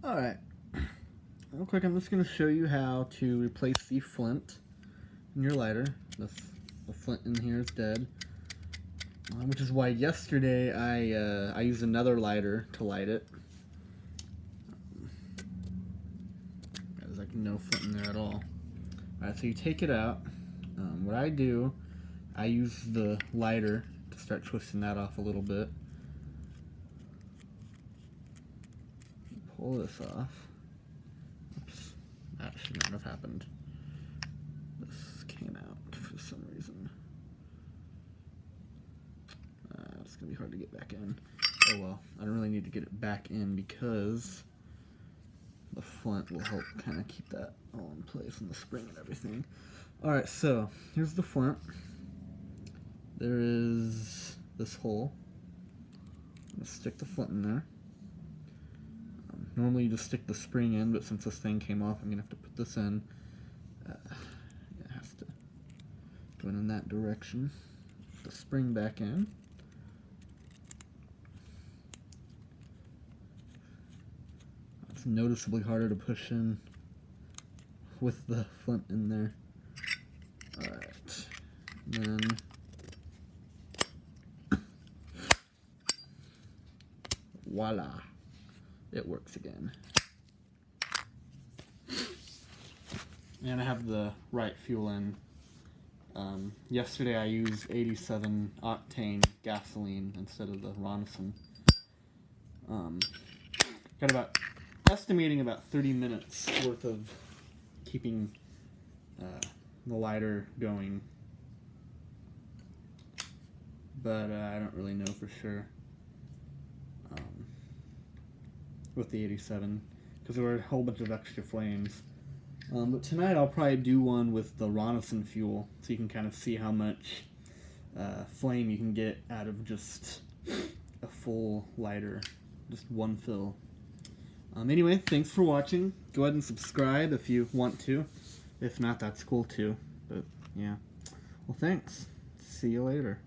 Alright, real quick I'm just going to show you how to replace the flint in your lighter. The flint in here is dead, which is why yesterday I used another lighter to light it. There's like no flint in there at all. Alright, so you take it out. What I do, I use the lighter to start twisting that off a little bit. Pull this off. Oops, that should not have happened. This came out for some reason. It's going to be hard to get back in. Oh well, I don't really need to get it back in because the flint will help kind of keep that all in place and the spring and everything. Alright, so here's the flint. There is this hole. I'm going to stick the flint in there. Normally you just stick the spring in, but since this thing came off, I'm going to have to put this in. It has to go in that direction. Put the spring back in. It's noticeably harder to push in with the flint in there. Alright, then voila, it works again. And I have the right fuel in. Yesterday I used 87 octane gasoline instead of the Ronison. Got estimating about 30 minutes worth of keeping the lighter going, but I don't really know for sure with the 87 because there were a whole bunch of extra flames. But tonight I'll probably do one with the Ronison fuel so you can kind of see how much flame you can get out of just a full lighter, just one fill. Anyway, thanks for watching. Go ahead and subscribe if you want to. If not, that's cool too. But yeah. Well, thanks. See you later.